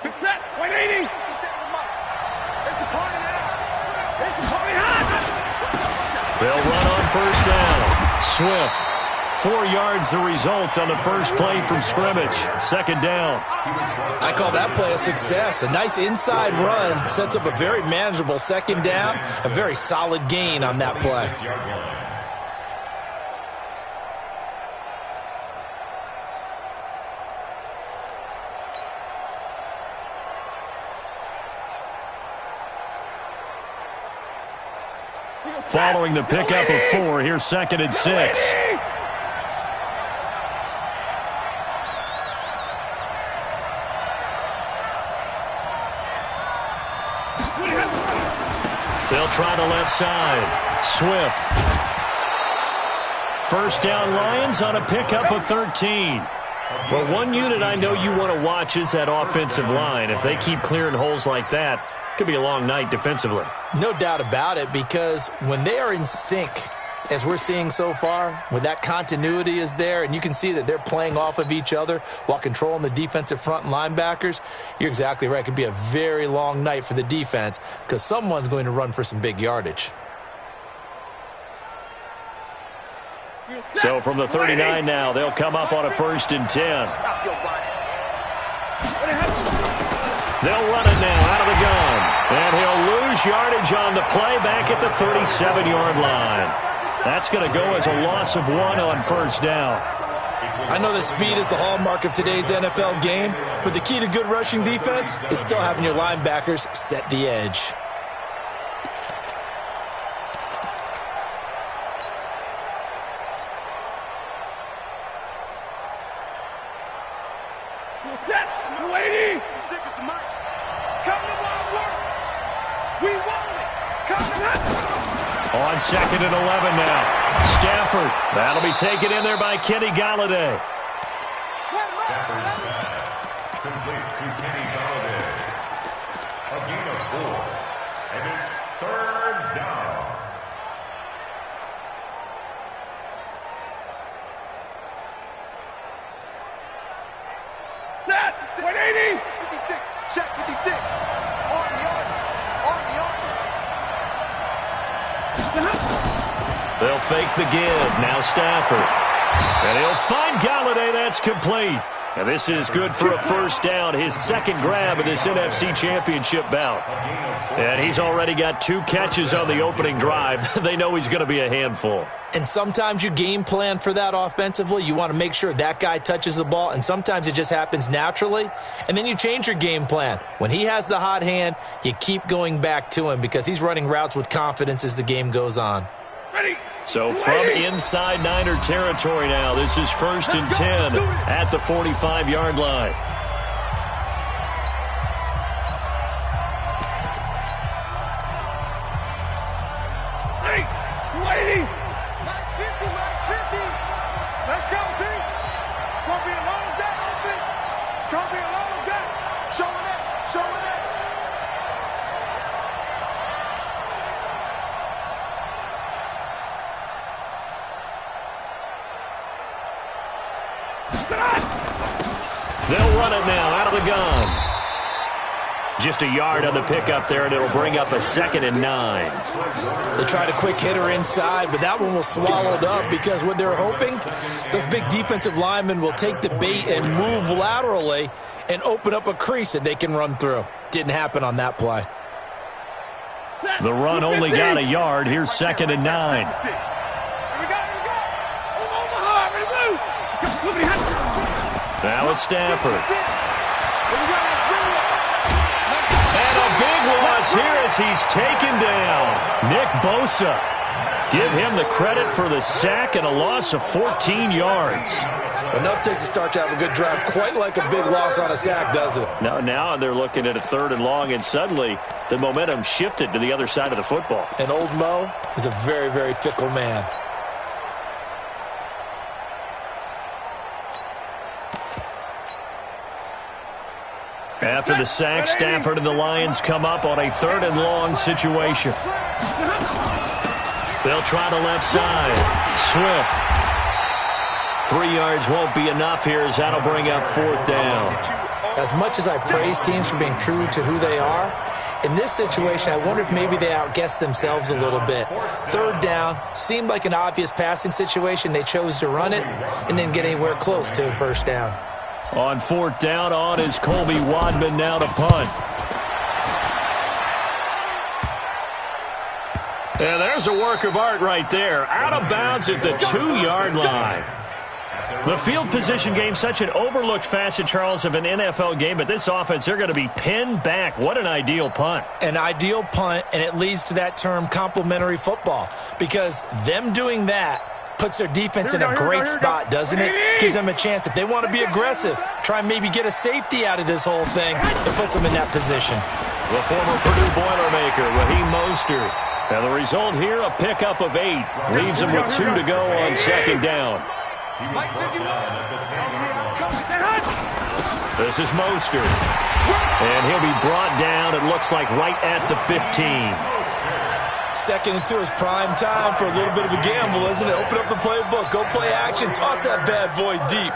Set. 180. They'll run on first down. Swift. 4 yards the result on the first play from scrimmage. Second down. I call that play a success. A nice inside run sets up a very manageable second down. A very solid gain on that play. Following the pickup of 4, here's 2nd and 6. They'll try the left side. Swift. First down Lions on a pickup of 13. Well, one unit I know you want to watch is that offensive line. If they keep clearing holes like that, it could be a long night defensively. No doubt about it, because when they are in sync, as we're seeing so far, when that continuity is there, and you can see that they're playing off of each other while controlling the defensive front and linebackers, you're exactly right. It could be a very long night for the defense because someone's going to run for some big yardage. So from the 39 now, they'll come up on a 1st and 10. They'll run it now out of the gun. And he'll lose yardage on the play back at the 37-yard line. That's going to go as a loss of 1 on first down. I know that speed is the hallmark of today's NFL game, but the key to good rushing defense is still having your linebackers set the edge. Set. 280. Come to my work. We want it. Come to that. On 2nd and 11 now. Stafford. That'll be taken in there by Kenny Golladay. Stafford's pass. Complete to Kenny Golladay. A gain of 4. And it's 3rd down. Set. 180. 56. Check 56. On the arm. They'll fake the give. Now Stafford. And he'll find Golladay. That's complete. And this is good for a first down. His 2nd grab of this NFC Championship bout. And he's already got 2 catches on the opening drive. They know he's going to be a handful. And sometimes you game plan for that offensively. You want to make sure that guy touches the ball, and sometimes it just happens naturally. And then you change your game plan. When he has the hot hand, you keep going back to him because he's running routes with confidence as the game goes on. Ready. So from inside Niner territory now, this is 1st and 10 at the 45-yard line. Hey, 280. Mike 50, Mike 50. Let's go, D. It's going to be a long day, offense. It's going to be a long day. Showing up, showing up. They'll run it now out of the gun. Just a yard on the pickup there, and it'll bring up a 2nd and 9. They tried a quick hitter inside, but that one was swallowed up because what they're hoping, those big defensive linemen will take the bait and move laterally and open up a crease that they can run through. Didn't happen on that play. The run only got a yard. Here's 2nd and 9. Now it's Stafford. And a big loss here as he's taken down. Nick Bosa. Give him the credit for the sack and a loss of 14 yards. Enough takes a start to have a good drive. Quite like a big loss on a sack, does it? Now they're looking at a 3rd and long, and suddenly the momentum shifted to the other side of the football. And old Mo is a very, very fickle man. After the sack, Stafford and the Lions come up on a 3rd and long situation. They'll try the left side. Swift. 3 yards won't be enough here as that'll bring up 4th down. As much as I praise teams for being true to who they are, in this situation, I wonder if maybe they outguessed themselves a little bit. Third down, seemed like an obvious passing situation. They chose to run it and didn't get anywhere close to the first down. On fourth down, on is Colby Wadman now to punt. And there's a work of art right there. Out of bounds at the 2-yard line. The field position game, such an overlooked facet, Charles, of an NFL game, but this offense, they're going to be pinned back. What an ideal punt. An ideal punt, and it leads to that term complementary football, because them doing that puts their defense in a great spot, doesn't it? Gives them a chance. If they want to be aggressive, try and maybe get a safety out of this whole thing, it puts them in that position. The former Purdue Boilermaker, Raheem Mostert. And the result here, a pickup of 8. Leaves him with 2 to go on second down. This is Mostert. And he'll be brought down, it looks like, right at the 15. 2nd and 2 is prime time for a little bit of a gamble, isn't it? Open up the playbook, go play action, toss that bad boy deep.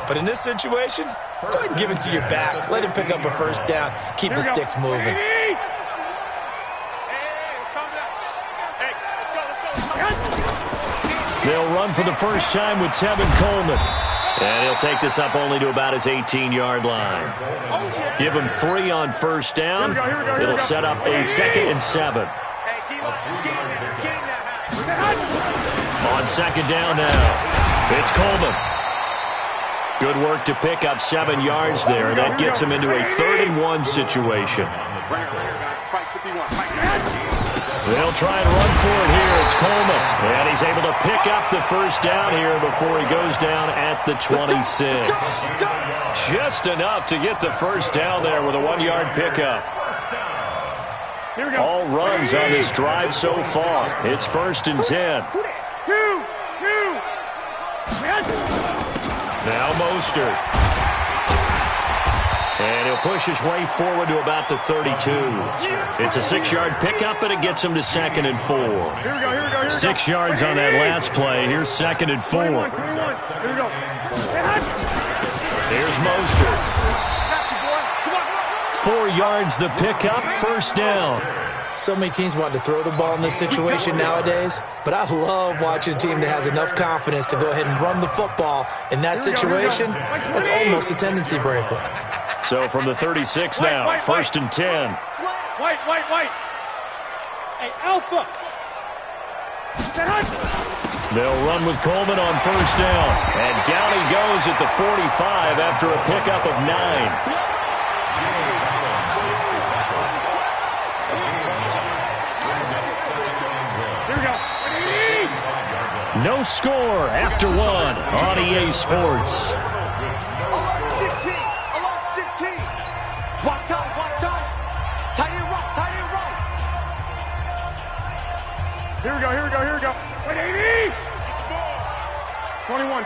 But in this situation, go ahead and give it to your back. Let him pick up a first down. Keep the sticks moving. They'll run for the first time with Tevin Coleman. And he'll take this up only to about his 18-yard line. Give him 3 on first down. It'll set up a 2nd and 7. On second down now, it's Coleman. Good work to pick up 7 yards there, and that gets him into a 3rd and 1 situation. They'll try and run for it here. It's Coleman. And he's able to pick up the first down here before he goes down at the 26. Just enough to get the first down there with a 1-yard pickup. All runs on this drive so far. It's 1st and 10. Now Mostert. And he'll push his way forward to about the 32. It's a 6-yard pickup, and it gets him to 2nd and 4. 6 yards on that last play. Here's 2nd and 4. Here's Mostert. 4 yards the pickup, first down. So many teams want to throw the ball in this situation nowadays, but I love watching a team that has enough confidence to go ahead and run the football in that situation. That's almost a tendency breaker. So from the 36 now, 1st and 10. White. Hey, Alpha. They'll run with Coleman on first down. And down he goes at the 45 after a pickup of 9. No score after 1 on EA Sports. Along 16. Walk time. Tight end right. Here we go. 180. 21.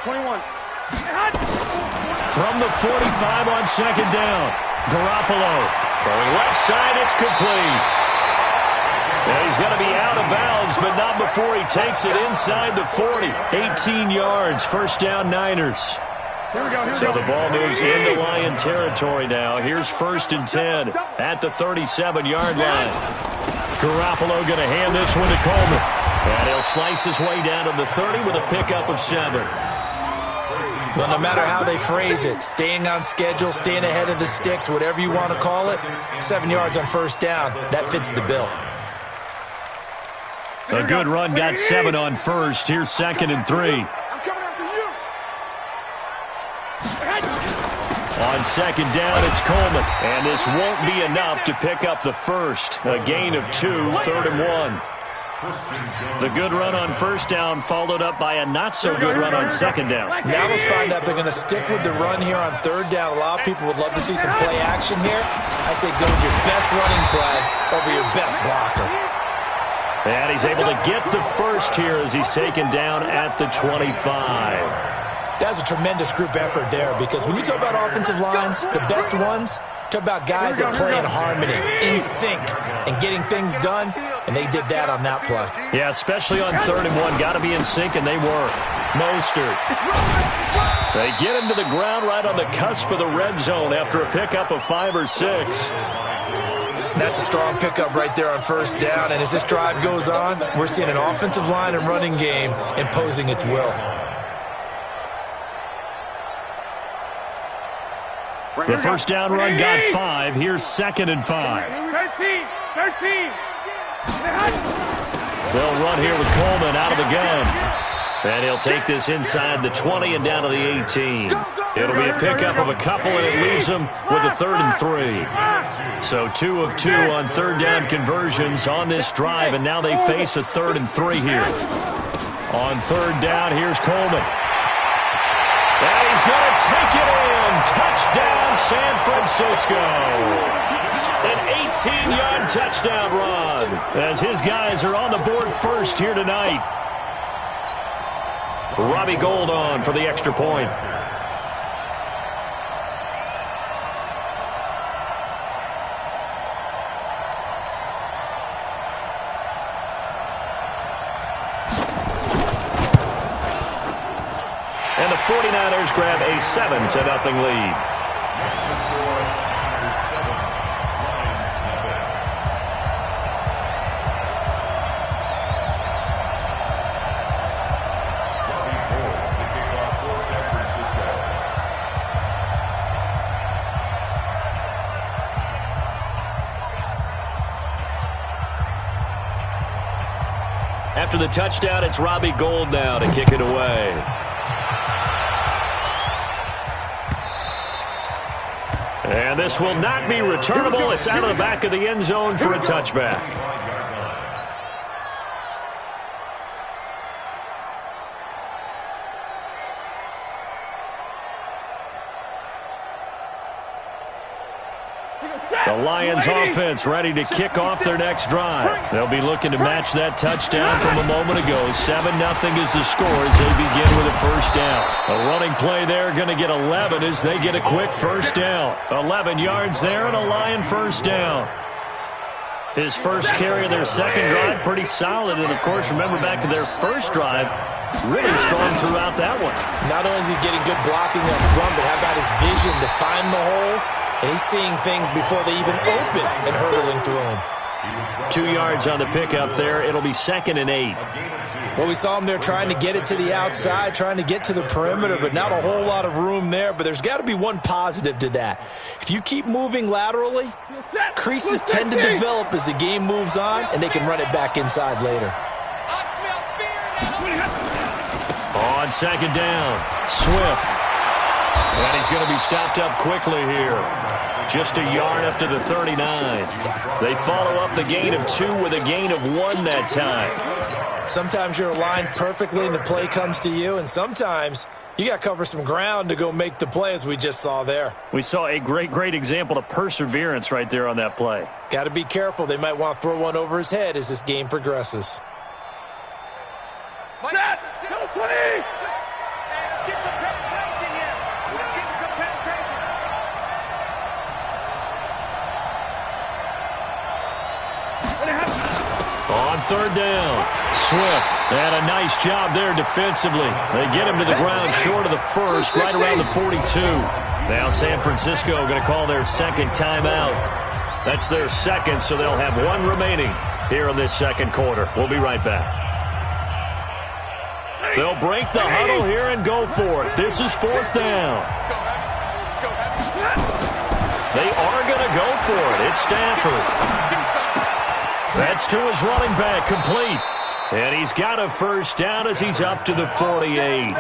From the 45 on second down, Garoppolo throwing left side, it's complete. And he's going to be out of bounds, but not before he takes it inside the 40. 18 yards, first down Niners. So the ball moves into Lion territory now. Here's 1st and 10 at the 37-yard line. Garoppolo going to hand this one to Coleman. And he'll slice his way down to the 30 with a pickup of 7. Well, no matter how they phrase it, staying on schedule, staying ahead of the sticks, whatever you want to call it, 7 yards on first down, that fits the bill. A good run got 7 on first. Here's 2nd and 3. I'm coming after you. On second down, it's Coleman. And this won't be enough to pick up the first. A gain of 2, 3rd and 1. The good run on first down followed up by a not-so-good run on second down. Now let's find out if they're going to stick with the run here on 3rd down. A lot of people would love to see some play action here. I say go with your best running play over your best blocker. And he's able to get the first here as he's taken down at the 25. That's a tremendous group effort there, because when you talk about offensive lines, the best ones, talk about guys that play in harmony, in sync, and getting things done, and they did that on that play. Yeah, especially on 3rd and 1. Got to be in sync, and they were. Mostert. They get him to the ground right on the cusp of the red zone after a pickup of 5 or 6. That's a strong pickup right there on first down, and as this drive goes on, we're seeing an offensive line and running game imposing its will. The first down run got 5. Here's 2nd and 5. 13. They'll run here with Coleman out of the gun. And he'll take this inside the 20 and down to the 18. It'll be a pickup of a couple, and it leaves them with a 3rd and 3. So 2 of 2 on third down conversions on this drive, and now they face a 3rd and 3 here. On third down, here's Coleman. And he's going to take it in. Touchdown, San Francisco. An 18-yard touchdown run as his guys are on the board first here tonight. Robbie Gould on for the extra point. And the 49ers grab a 7-0 lead. After the touchdown, it's Robbie Gould now to kick it away. And this will not be returnable. It's out of the back of the end zone for a touchback. The Lions offense ready to kick off their next drive. They'll be looking to match that touchdown from a moment ago. 7-0 is the score as they begin with a first down. A running play there, going to get 11 as they get a quick first down. 11 yards there and a Lion first down. His first carry of their second drive, pretty solid. And, of course, remember back to their first drive, really strong throughout that one. Not only is he getting good blocking up front, but how about his vision to find the holes? And he's seeing things before they even open and hurdling through them. 2 yards on the pickup there. It'll be 2nd and 8. Well, we saw him there trying to get it to the outside, trying to get to the perimeter, but not a whole lot of room there. But there's got to be one positive to that. If you keep moving laterally, creases tend to develop as the game moves on, and they can run it back inside later. On second down, Swift. And he's going to be stopped up quickly here. Just a yard up to the 39. They follow up the gain of 2 with a gain of 1 that time. Sometimes you're aligned perfectly and the play comes to you, and sometimes you got to cover some ground to go make the play, as we just saw there. We saw a great example of perseverance right there on that play. Got to be careful. They might want to throw one over his head as this game progresses. Set! 20! On third down, Swift. And a nice job there defensively. They get him to the ground short of the first, right around the 42. Now San Francisco going to call their second timeout. That's their second, so they'll have 1 remaining here in this second quarter. We'll be right back. They'll break the huddle here and go for it. This is 4th down. They are going to go for it. It's Stafford. That's to his running back, complete. And he's got a first down as he's up to the 48.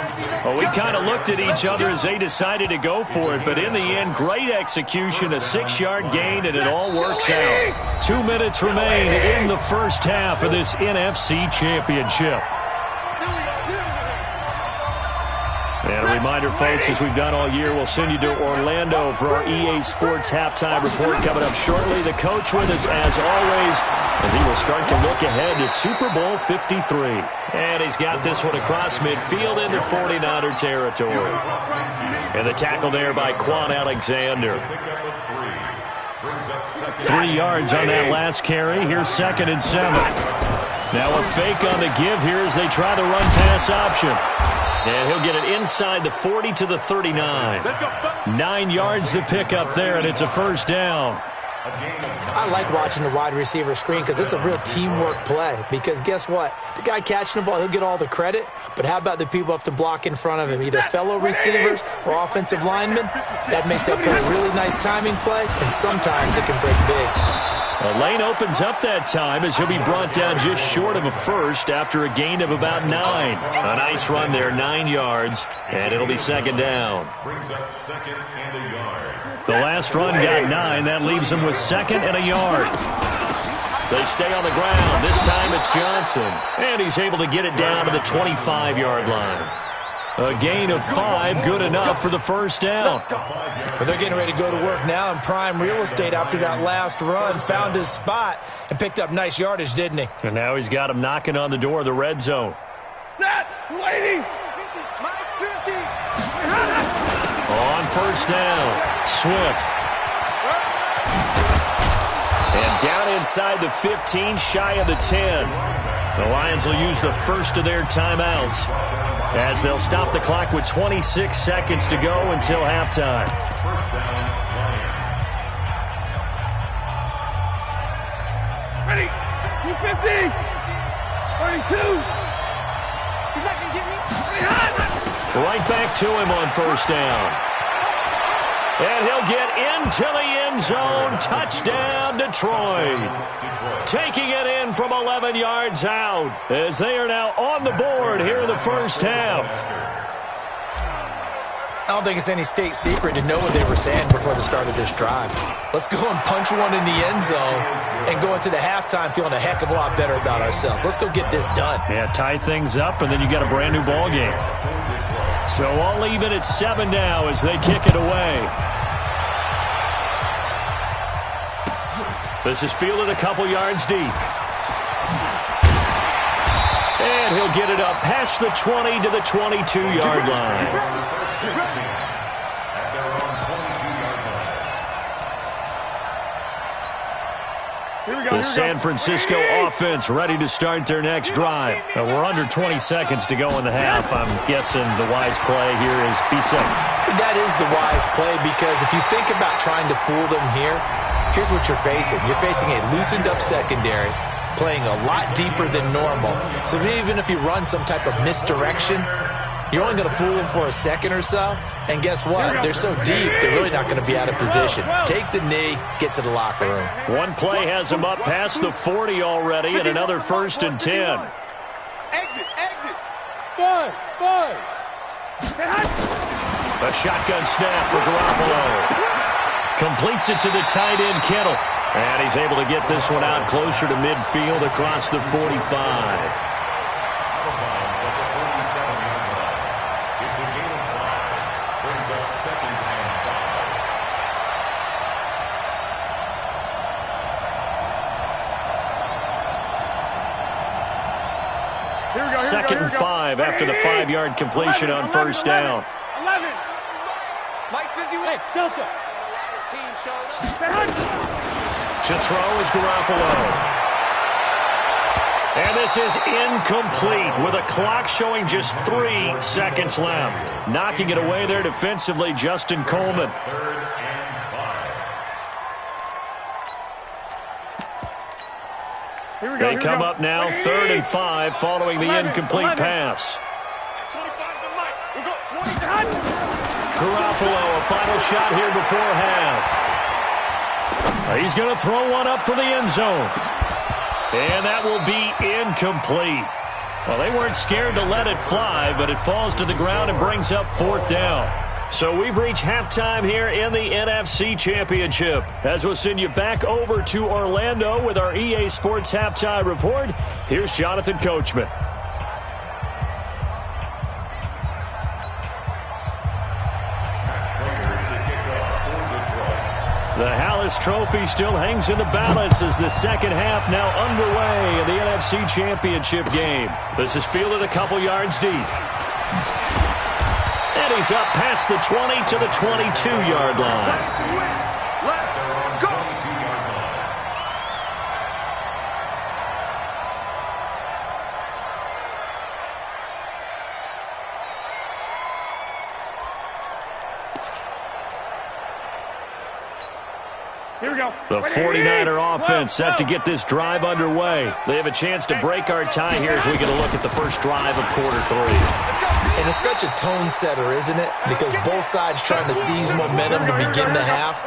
Well, we kind of looked at each other as they decided to go for it, but in the end, great execution, a 6-yard gain, and it all works out. 2 minutes remain in the first half of this NFC Championship. And a reminder, folks, as we've done all year, we'll send you to Orlando for our EA Sports Halftime Report coming up shortly. The coach with us, as always, and he will start to look ahead to Super Bowl 53. And he's got this one across midfield into 49er territory. And the tackle there by Quan Alexander. 3 yards on that last carry. Here's 2nd and 7. Now a fake on the give here as they try the run-pass option. And he'll get it inside the 40 to the 39. 9 yards to pick up there, and it's a first down. I like watching the wide receiver screen because it's a real teamwork play. Because guess what? The guy catching the ball, he'll get all the credit. But how about the people up to block in front of him? Either fellow receivers or offensive linemen. That makes that play a really nice timing play, and sometimes it can break big. A lane opens up that time as he'll be brought down just short of a first after a gain of about 9. A nice run there, 9 yards, and it'll be second down. Brings up second and a yard. The last run got 9. That leaves him with second and a yard. They stay on the ground. This time it's Johnson, and he's able to get it down to the 25-yard line. A gain of 5, good enough for the first down. But they're getting ready to go to work now in prime real estate after that last run. Found his spot and picked up nice yardage, didn't he? And now he's got him knocking on the door of the red zone. Set. Waiting. 50. Mike 50. On first down, Swift. And down inside the 15, shy of the 10. The Lions will use the first of their timeouts as they'll stop the clock with 26 seconds to go until halftime. First down, Lions. Ready. 250. 32. He's not going to get me. Right back to him on first down. And he'll get into the end zone. Touchdown, Detroit. Taking it in from 11 yards out as they are now on the board here in the first half. I don't think it's any state secret to know what they were saying before the start of this drive. Let's go and punch one in the end zone and go into the halftime feeling a heck of a lot better about ourselves. Let's go get this done. Yeah, tie things up, and then you got a brand new ball game. So all even at 7 now as they kick it away. This is fielded a couple yards deep. And he'll get it up past the 20 to the 22-yard line. At their own 22-yard line. The San Francisco offense ready to start their next drive. We're under 20 seconds to go in the half. I'm guessing the wise play here is be safe. That is the wise play because if you think about trying to fool them here, here's what you're facing. You're facing a loosened-up secondary, playing a lot deeper than normal. So even if you run some type of misdirection, you're only going to fool them for a second or so. And guess what? They're so deep, they're really not going to be out of position. Take the knee, get to the locker room. One play has them up past the 40 already, and another first and 10. Exit. Exit. 5. A shotgun snap for Garoppolo. Completes it to the tight end, Kittle. And he's able to get this one out closer to midfield across the 45. Out of bounds at the 47-yard line. It's a gain of 5. Brings up second and 5. Second and 5 after the 5-yard completion on first down. 11. Mike 51. Hey, Delta. To throw is Garoppolo. And this is incomplete with a clock showing just 3 seconds left. Knocking it away there defensively, Justin Coleman. Third and 5. They come up now, 3rd and 5, following the incomplete pass. 25 to Mike. We go 20. Garoppolo, a final shot here before half. He's going to throw one up for the end zone. And that will be incomplete. Well, they weren't scared to let it fly, but it falls to the ground and brings up 4th down. So we've reached halftime here in the NFC Championship. As we'll send you back over to Orlando with our EA Sports Halftime Report, here's Jonathan Coachman. The Hallis Trophy still hangs in the balance as the second half now underway in the NFC Championship game. This is fielded a couple yards deep. And he's up past the 20 to the 22-yard line. Left. Go. 22-yard line. Here we go. The 49er offense set to get this drive underway. They have a chance to break our tie here as we get a look at the first drive of quarter 3. And it's such a tone setter, isn't it? Because both sides trying to seize momentum to begin the half.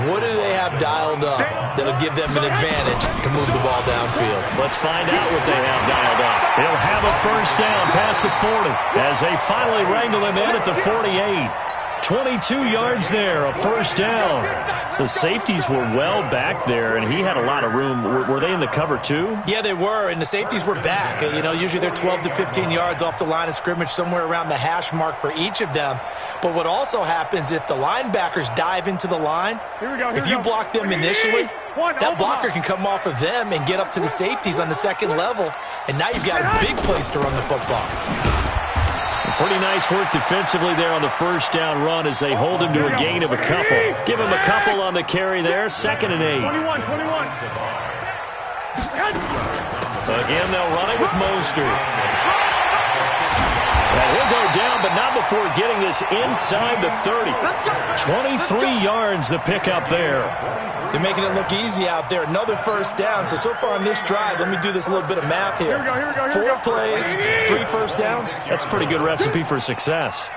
What do they have dialed up that'll give them an advantage to move the ball downfield? Let's find out what they have dialed up. They'll have a first down past the 40 as they finally wrangle him in at the 48. 22 yards there, a first down. The safeties were well back there, and he had a lot of room. Were they in the cover too? Yeah, they were, and the safeties were back. You know, usually they're 12 to 15 yards off the line of scrimmage, somewhere around the hash mark for each of them. But what also happens if the linebackers dive into the line, if you block them initially, that blocker can come off of them and get up to the safeties on the second level, and now you've got a big place to run the football. Pretty nice work defensively there on the first down run as they hold him to a gain of a couple. Give him a couple on the carry there, 2nd and 8. 21. Again, they'll run it with Mostert. And he'll go down, but not before getting this inside the 30. 23 yards the pickup there. They're making it look easy out there. Another first down. So far on this drive, let me do this little bit of math here. 4 plays, 3 first downs. That's a pretty good recipe for success.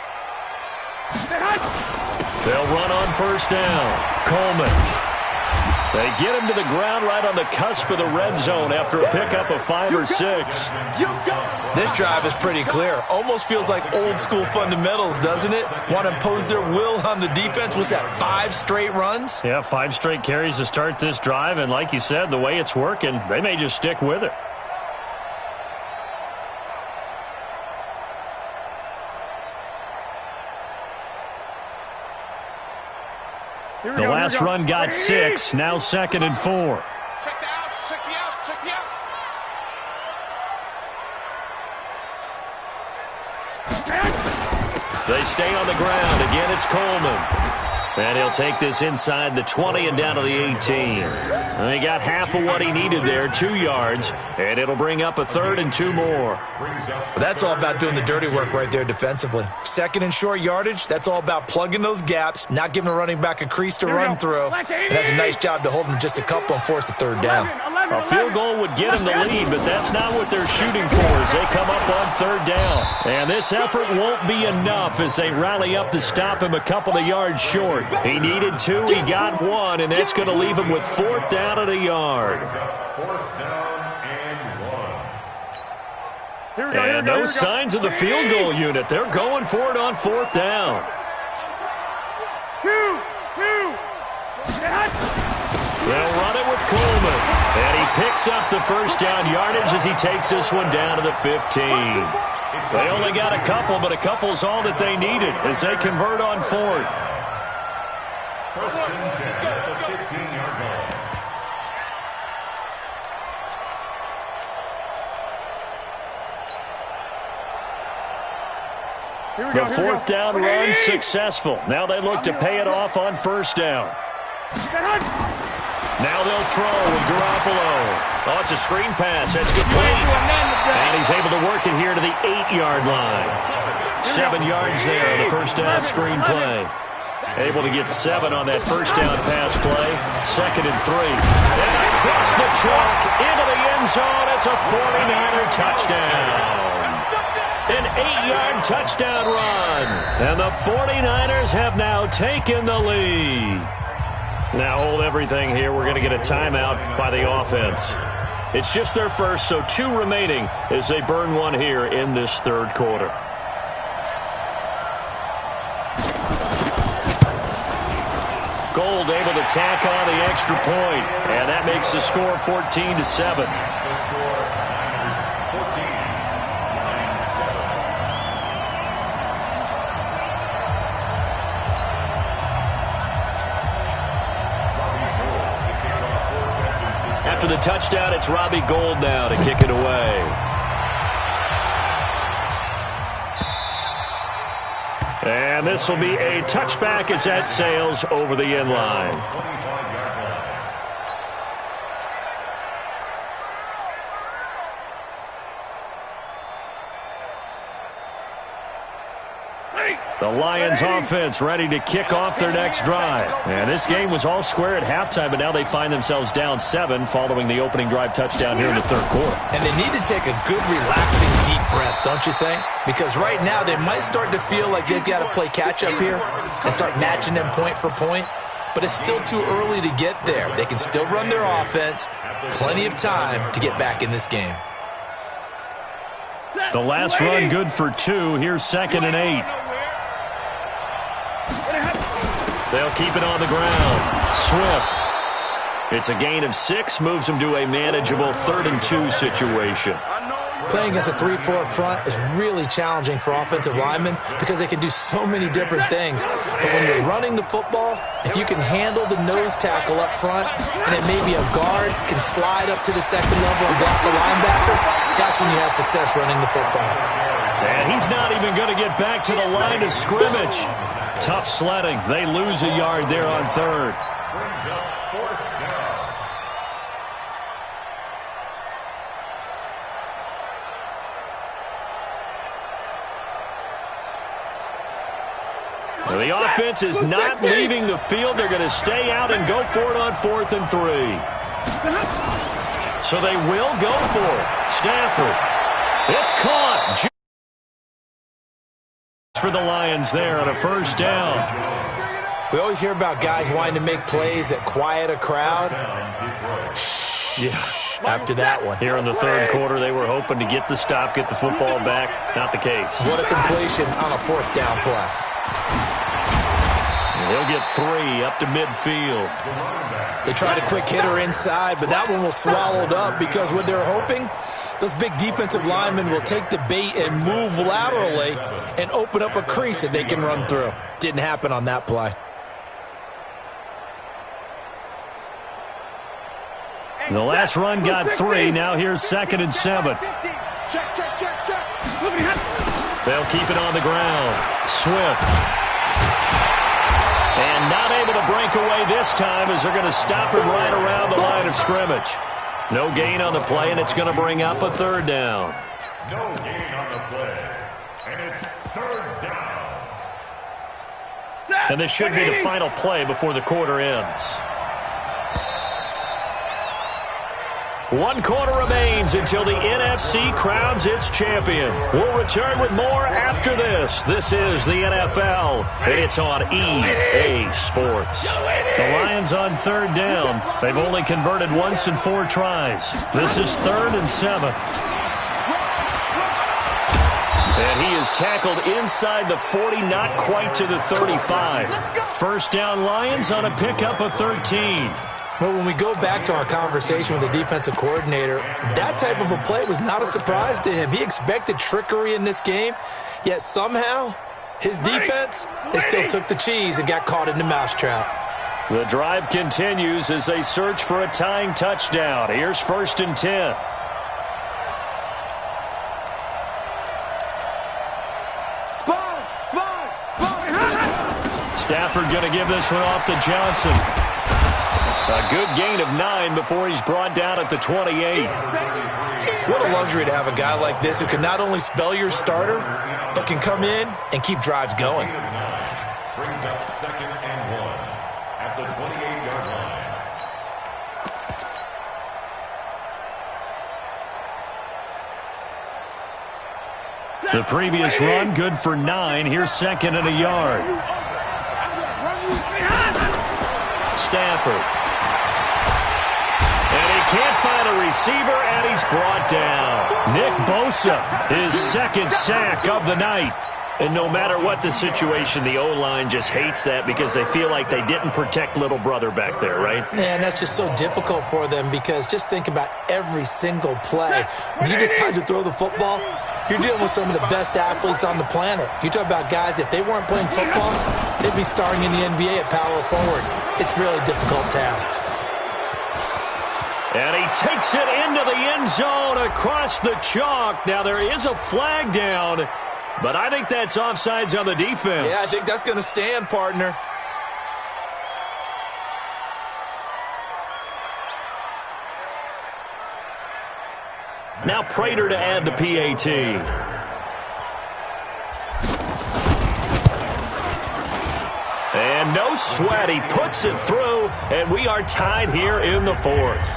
They'll run on first down. Coleman. They get him to the ground right on the cusp of the red zone after a pickup of 5 or 6. This drive is pretty clear. Almost feels like old school fundamentals, doesn't it? Want to impose their will on the defense. Was that 5 straight runs? Yeah, 5 straight carries to start this drive. And like you said, the way it's working, they may just stick with it. The last run got 6, now 2nd and 4. Check the outs, check the outs, check the outs. They stay on the ground. Again, it's Coleman. And he'll take this inside the 20 and down to the 18. And he got half of what he needed there, 2 yards. And it'll bring up a 3rd and 2 more. Well, that's all about doing the dirty work right there defensively. 2nd and short yardage, that's all about plugging those gaps, not giving a running back a crease to run through. And that's a nice job to hold him just a couple and force a 3rd down. A field goal would get him the lead, but that's not what they're shooting for as they come up on 3rd down. And this effort won't be enough as they rally up to stop him a couple of yards short. He needed 2, he got 1, and that's going to leave him with 4th down at a yard. 4th down and 1. And no signs of the field goal unit. They're going for it on 4th down. 2. They'll run it with Coleman. And he picks up the first down yardage as he takes this one down to the 15. They only got a couple, but a couple's all that they needed as they convert on 4th. 1st and 10 at the 15-yard line. The 4th down run successful. Now they look to pay it off on 1st down. Now they'll throw with Garoppolo. Oh, it's a screen pass. That's complete. And he's able to work it here to the 8-yard line. 7 yards there on the first down screen play. Able to get 7 on that first down pass play. 2nd and 3. And across the truck into the end zone. It's a 49er touchdown. An 8-yard touchdown run. And the 49ers have now taken the lead. Now hold everything here. We're going to get a timeout by the offense. It's just their first, so 2 remaining as they burn 1 here in this 3rd quarter. Gold able to tack on the extra point, and that makes the score 14-7. After the touchdown, it's Robbie Gould now to kick it away. And this will be a touchback as that sails over the end line. The Lions offense ready to kick off their next drive. And this game was all square at halftime, but now they find themselves down 7 following the opening drive touchdown here in the third quarter. And they need to take a good, relaxing, deep breath, don't you think? Because right now they might start to feel like they've got to play catch-up here and start matching them point for point. But it's still too early to get there. They can still run their offense. Plenty of time to get back in this game. The last run good for 2. Here's 2nd and 8. They'll keep it on the ground. Swift. It's a gain of 6, moves them to a manageable 3rd and 2 situation. Playing against a 3-4 front is really challenging for offensive linemen because they can do so many different things. But when you're running the football, if you can handle the nose tackle up front and then maybe a guard can slide up to the second level and block a linebacker, that's when you have success running the football. And he's not even going to get back to the line of scrimmage. Tough sledding. They lose a yard there on 3rd. Brings up 4th down. Well, the offense is not leaving the field. They're going to stay out and go for it on 4th and 3. So they will go for it. Stafford. It's caught. For the Lions there on a 1st down. We always hear about guys wanting to make plays that quiet a crowd. Yeah. After that one. Here in the 3rd quarter, they were hoping to get the stop, get the football back. Not the case. What a completion on a 4th down play. He'll get 3 up to midfield. They tried a quick hitter inside, but that one was swallowed up because what they're hoping, those big defensive linemen will take the bait and move laterally and open up a crease that they can run through. Didn't happen on that play. The last run got 3. Now here's 2nd and 7. Check. They'll keep it on the ground. Swift. And not able to break away this time as they're going to stop it right around the line of scrimmage. No gain on the play, and it's going to bring up a 3rd down. No gain on the play. And it's 3rd down. And this should be the final play before the quarter ends. 1 quarter remains until the NFC crowns its champion. We'll return with more after this. This is the NFL, and it's on EA Sports. The Lions on 3rd down. They've only converted once in 4 tries. This is 3rd and 7. And he is tackled inside the 40, not quite to the 35. 1st down Lions on a pickup of 13. Well, when we go back to our conversation with the defensive coordinator, that type of a play was not a surprise to him. He expected trickery in this game, yet somehow his defense, they still took the cheese and got caught in the mousetrap. The drive continues as they search for a tying touchdown. Here's 1st and 10. Stafford going to give this one off to Johnson. A good gain of 9 before he's brought down at the 28. What a luxury to have a guy like this who can not only spell your starter, but can come in and keep drives going. Brings up 2nd and 1 at the 28-yard line. The previous run good for 9. Here's 2nd and a yard. Stafford. And he can't find a receiver, and he's brought down. Nick Bosa, his 2nd sack of the night. And no matter what the situation, the O-line just hates that because they feel like they didn't protect little brother back there, right? Man, that's just so difficult for them because just think about every single play. When you decide to throw the football, you're dealing with some of the best athletes on the planet. You talk about guys, if they weren't playing football, they'd be starring in the NBA at power forward. It's a really difficult task. And he takes it into the end zone across the chalk. Now there is a flag down, but I think that's offsides on the defense. Yeah, I think that's going to stand, partner. Now Prater to add the PAT. no sweat. He puts it through, and we are tied here in the fourth.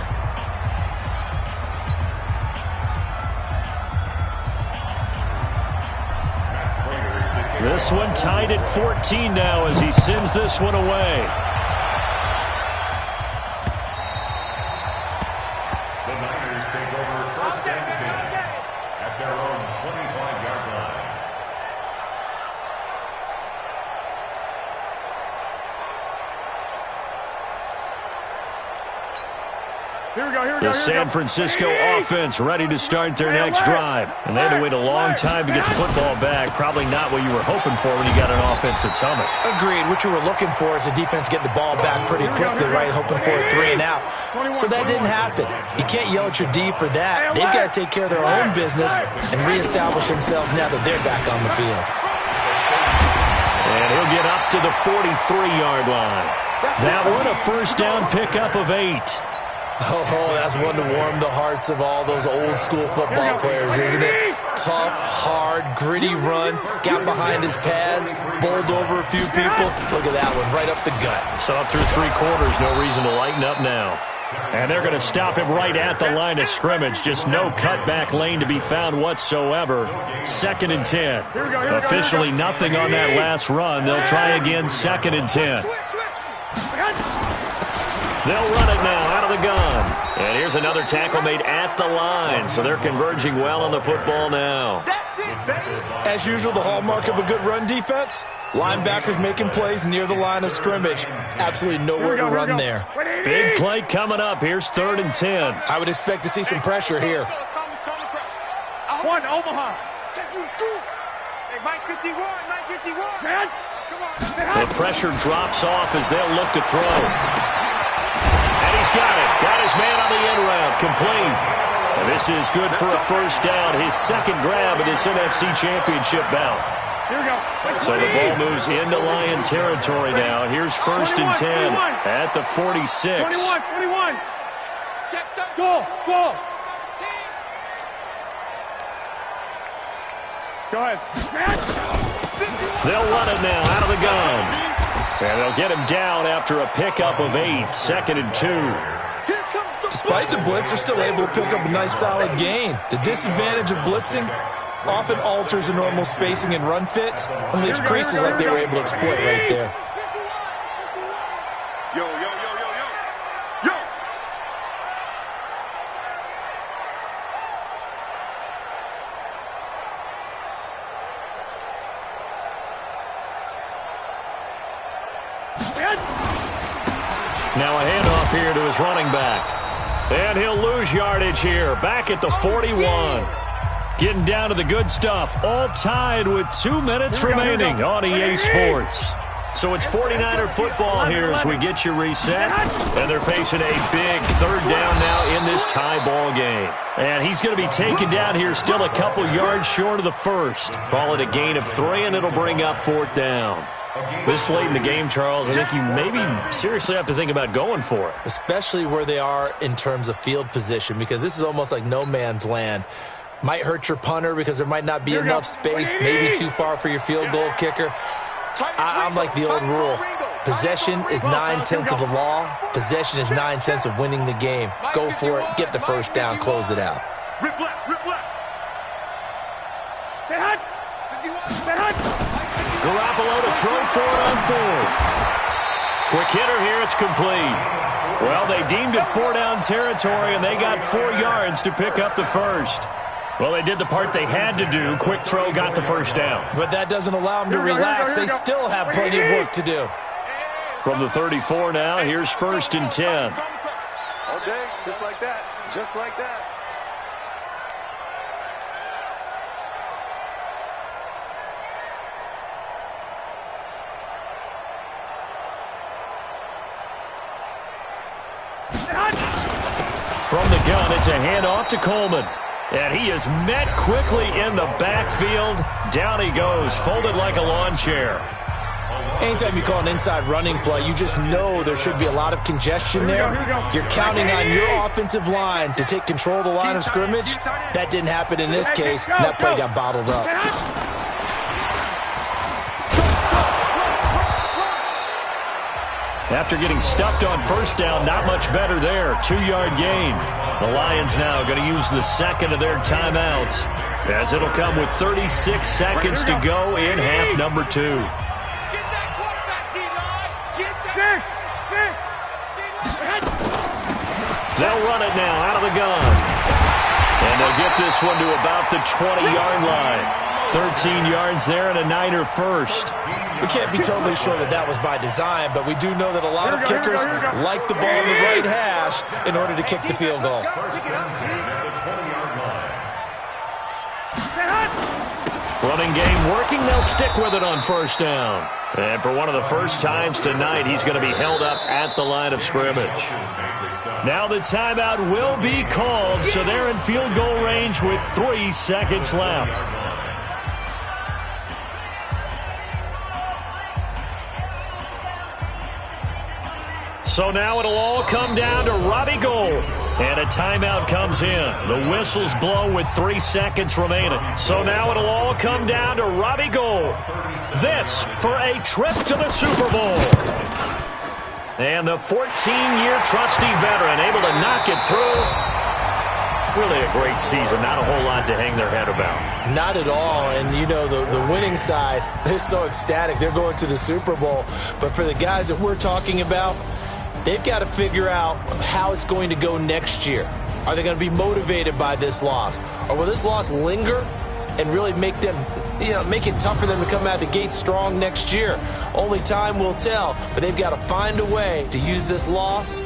This one tied at 14 now as he sends this one away. The Niners take over first and 10 at their own 25-yard line. The San Francisco offense ready to start their next drive. And they had to wait a long time to get the football back. Probably not what you were hoping for when you got an offense that's humming. Agreed. What you were looking for is the defense get the ball back pretty quickly, right? Hoping for a 3 and out. So that didn't happen. You can't yell at your D for that. They've got to take care of their own business and reestablish themselves now that they're back on the field. And he'll get up to the 43-yard line. That one a first down pickup of 8. Oh, that's one to warm the hearts of all those old-school football players, isn't it? Tough, hard, gritty run, got behind his pads, bowled over a few people. Look at that one, right up the gut. So up through 3 quarters, no reason to lighten up now. And they're going to stop him right at the line of scrimmage. Just no cutback lane to be found whatsoever. 2nd and 10. Officially nothing on that last run. They'll try again, 2nd and 10. They'll run it now out of the gun. And here's another tackle made at the line. So they're converging well on the football now. As usual, the hallmark of a good run defense, linebackers making plays near the line of scrimmage. Absolutely nowhere to run there. Big play coming up. Here's 3rd and 10. I would expect to see some pressure here. One, Omaha. Hey, Mike 51, Mike 51. Man. Come on. The pressure drops off as they'll look to throw. And he's got it. Got his man on the end route. Complete. And this is good for a first down. His 2nd grab of this NFC Championship bout. Here we go. So the ball moves into Lion territory now. Here's 1st and 10 at the 46. 21. Check that. Go. Go ahead. They'll run it now out of the gun. And they'll get him down after a pickup of 8. 2nd and 2. Despite the blitz, they're still able to pick up a nice solid gain. The disadvantage of blitzing often alters the normal spacing and run fits and leaves creases like they were able to exploit right there. Yo. Now a handoff here to his running back. And he'll lose yardage here. Back at the 41. Getting down to the good stuff. All tied with 2 minutes remaining on EA Sports. So it's 49er football here as we get you reset. And they're facing a big 3rd down now in this tie ball game. And he's going to be taken down here still a couple yards short of the 1st. Call it a gain of 3, and it'll bring up 4th down. This late in the game, Charles, I think you maybe seriously have to think about going for it. Especially where they are in terms of field position, because this is almost like no man's land. Might hurt your punter because there might not be enough space, maybe too far for your field goal kicker. I'm like the old rule. Possession is 9/10 of the law. Possession is 9/10 of winning the game. Go for it. Get the first down. Close it out. Rip left. Garoppolo to throw for it on 4th. Quick hitter here. It's complete. Well, they deemed it 4-down territory, and they got 4 yards to pick up the 1st. Well, they did the part they had to do. Quick throw got the first down. But that doesn't allow them to relax. They still have plenty of work to do. From the 34 now, here's 1st and 10. All day, just like that. Just like that. From the gun, it's a handoff to Coleman. And he is met quickly in the backfield. Down he goes, folded like a lawn chair. Anytime you call an inside running play, you just know there should be a lot of congestion there. You're counting on your offensive line to take control of the line of scrimmage. That didn't happen in this case, and that play got bottled up. After getting stuffed on first down, not much better there. 2-yard gain. The Lions now going to use the second of their timeouts, as it'll come with 36 seconds to go in half number 2. They'll run it now out of the gun. And they'll get this one to about the 20-yard line. 13 yards there and a Niner first. We can't be totally sure that that was by design, but we do know that a lot of kickers like the ball in the right hash in order to kick the field goal. Running game working. They'll stick with it on first down. And for one of the first times tonight, he's going to be held up at the line of scrimmage. Now the timeout will be called, so they're in field goal range with 3 seconds left. So now it'll all come down to Robbie Gould. And a timeout comes in. The whistles blow with 3 seconds remaining. So now it'll all come down to Robbie Gould. This for a trip to the Super Bowl. And the 14-year trusty veteran able to knock it through. Really a great season. Not a whole lot to hang their head about. Not at all. And, you know, the winning side, they're so ecstatic. They're going to the Super Bowl. But for the guys that we're talking about, they've got to figure out how it's going to go next year. Are they going to be motivated by this loss? Or will this loss linger and really make them, make it tough for them to come out of the gate strong next year? Only time will tell, but they've got to find a way to use this loss